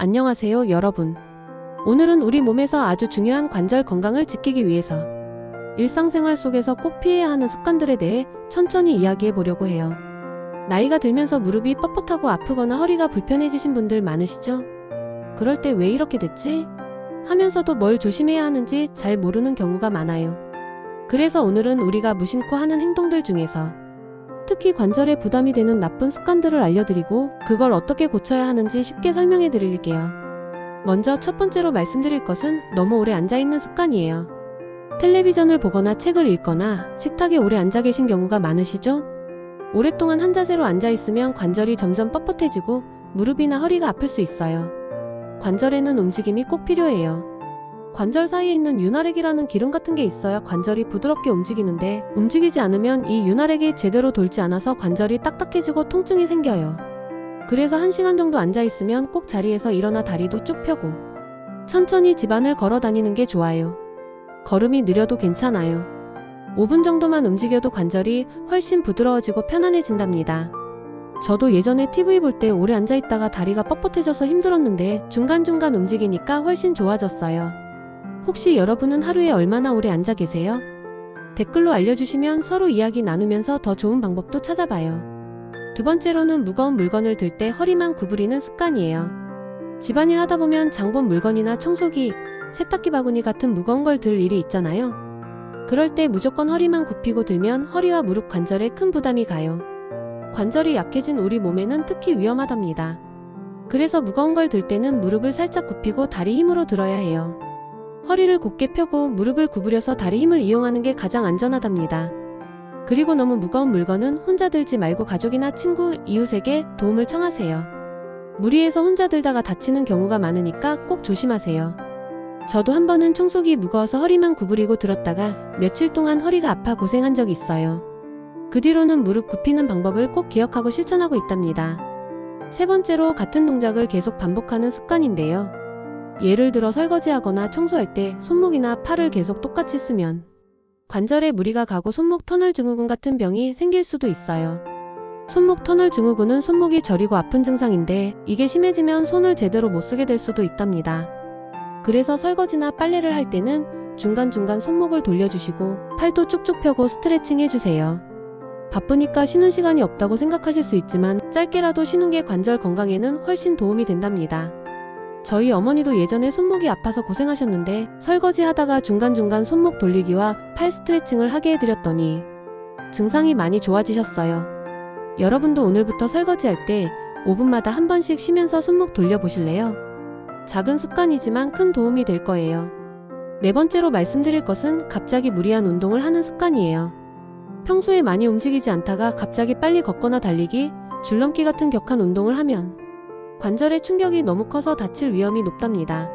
안녕하세요, 여러분. 오늘은 우리 몸에서 아주 중요한 관절 건강을 지키기 위해서 일상생활 속에서 꼭 피해야 하는 습관들에 대해 천천히 이야기해 보려고 해요. 나이가 들면서 무릎이 뻣뻣하고 아프거나 허리가 불편해지신 분들 많으시죠? 그럴 때 왜 이렇게 됐지? 하면서도 뭘 조심해야 하는지 잘 모르는 경우가 많아요. 그래서 오늘은 우리가 무심코 하는 행동들 중에서 특히 관절에 부담이 되는 나쁜 습관들을 알려드리고 그걸 어떻게 고쳐야 하는지 쉽게 설명해 드릴게요. 먼저 첫 번째로 말씀드릴 것은 너무 오래 앉아있는 습관이에요. 텔레비전을 보거나 책을 읽거나 식탁에 오래 앉아 계신 경우가 많으시죠? 오랫동안 한 자세로 앉아있으면 관절이 점점 뻣뻣해지고 무릎이나 허리가 아플 수 있어요. 관절에는 움직임이 꼭 필요해요. 관절 사이에 있는 윤활액이라는 기름 같은 게 있어야 관절이 부드럽게 움직이는데 움직이지 않으면 이 윤활액이 제대로 돌지 않아서 관절이 딱딱해지고 통증이 생겨요. 그래서 1시간 정도 앉아있으면 꼭 자리에서 일어나 다리도 쭉 펴고 천천히 집안을 걸어 다니는 게 좋아요. 걸음이 느려도 괜찮아요. 5분 정도만 움직여도 관절이 훨씬 부드러워지고 편안해진답니다. 저도 예전에 TV 볼 때 오래 앉아있다가 다리가 뻣뻣해져서 힘들었는데 중간중간 움직이니까 훨씬 좋아졌어요. 혹시 여러분은 하루에 얼마나 오래 앉아 계세요? 댓글로 알려주시면 서로 이야기 나누면서 더 좋은 방법도 찾아봐요. 두 번째로는 무거운 물건을 들 때 허리만 구부리는 습관이에요. 집안일 하다 보면 장본 물건이나 청소기, 세탁기 바구니 같은 무거운 걸 들 일이 있잖아요. 그럴 때 무조건 허리만 굽히고 들면 허리와 무릎 관절에 큰 부담이 가요. 관절이 약해진 우리 몸에는 특히 위험하답니다. 그래서 무거운 걸 들 때는 무릎을 살짝 굽히고 다리 힘으로 들어야 해요. 허리를 곧게 펴고 무릎을 구부려서 다리 힘을 이용하는 게 가장 안전하답니다. 그리고 너무 무거운 물건은 혼자 들지 말고 가족이나 친구, 이웃에게 도움을 청하세요. 무리해서 혼자 들다가 다치는 경우가 많으니까 꼭 조심하세요. 저도 한 번은 청소기 무거워서 허리만 구부리고 들었다가 며칠 동안 허리가 아파 고생한 적이 있어요. 그 뒤로는 무릎 굽히는 방법을 꼭 기억하고 실천하고 있답니다. 세 번째로 같은 동작을 계속 반복하는 습관인데요. 예를 들어 설거지하거나 청소할 때 손목이나 팔을 계속 똑같이 쓰면 관절에 무리가 가고 손목 터널 증후군 같은 병이 생길 수도 있어요. 손목 터널 증후군은 손목이 저리고 아픈 증상인데 이게 심해지면 손을 제대로 못 쓰게 될 수도 있답니다. 그래서 설거지나 빨래를 할 때는 중간중간 손목을 돌려주시고 팔도 쭉쭉 펴고 스트레칭 해주세요. 바쁘니까 쉬는 시간이 없다고 생각하실 수 있지만 짧게라도 쉬는 게 관절 건강에는 훨씬 도움이 된답니다. 저희 어머니도 예전에 손목이 아파서 고생하셨는데 설거지 하다가 중간중간 손목 돌리기와 팔 스트레칭을 하게 해드렸더니 증상이 많이 좋아지셨어요. 여러분도 오늘부터 설거지할 때 5분마다 한 번씩 쉬면서 손목 돌려보실래요? 작은 습관이지만 큰 도움이 될 거예요. 네 번째로 말씀드릴 것은 갑자기 무리한 운동을 하는 습관이에요. 평소에 많이 움직이지 않다가 갑자기 빨리 걷거나 달리기, 줄넘기 같은 격한 운동을 하면 관절의 충격이 너무 커서 다칠 위험이 높답니다.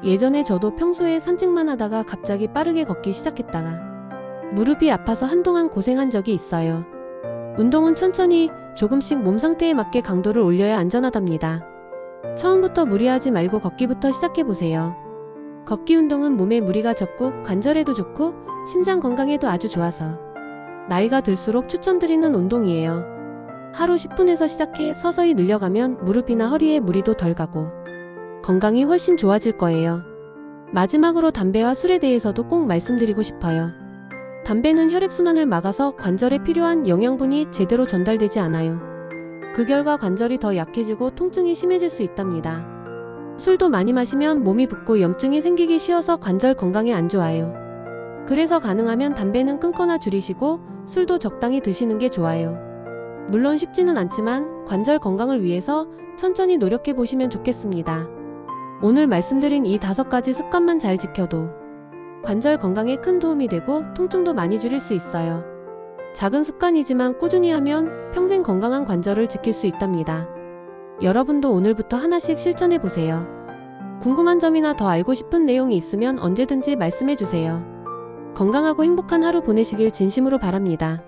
예전에 저도 평소에 산책만 하다가 갑자기 빠르게 걷기 시작했다가 무릎이 아파서 한동안 고생한 적이 있어요. 운동은 천천히 조금씩 몸 상태에 맞게 강도를 올려야 안전하답니다. 처음부터 무리하지 말고 걷기부터 시작해보세요. 걷기 운동은 몸에 무리가 적고 관절에도 좋고 심장 건강에도 아주 좋아서 나이가 들수록 추천드리는 운동이에요. 하루 10분에서 시작해 서서히 늘려가면 무릎이나 허리에 무리도 덜 가고 건강이 훨씬 좋아질 거예요. 마지막으로 담배와 술에 대해서도 꼭 말씀드리고 싶어요. 담배는 혈액순환을 막아서 관절에 필요한 영양분이 제대로 전달되지 않아요. 그 결과 관절이 더 약해지고 통증이 심해질 수 있답니다. 술도 많이 마시면 몸이 붓고 염증이 생기기 쉬워서 관절 건강에 안 좋아요. 그래서 가능하면 담배는 끊거나 줄이시고 술도 적당히 드시는 게 좋아요. 물론 쉽지는 않지만 관절 건강을 위해서 천천히 노력해 보시면 좋겠습니다. 오늘 말씀드린 이 5가지 습관만 잘 지켜도 관절 건강에 큰 도움이 되고 통증도 많이 줄일 수 있어요. 작은 습관이지만 꾸준히 하면 평생 건강한 관절을 지킬 수 있답니다. 여러분도 오늘부터 하나씩 실천해 보세요. 궁금한 점이나 더 알고 싶은 내용이 있으면 언제든지 말씀해 주세요. 건강하고 행복한 하루 보내시길 진심으로 바랍니다.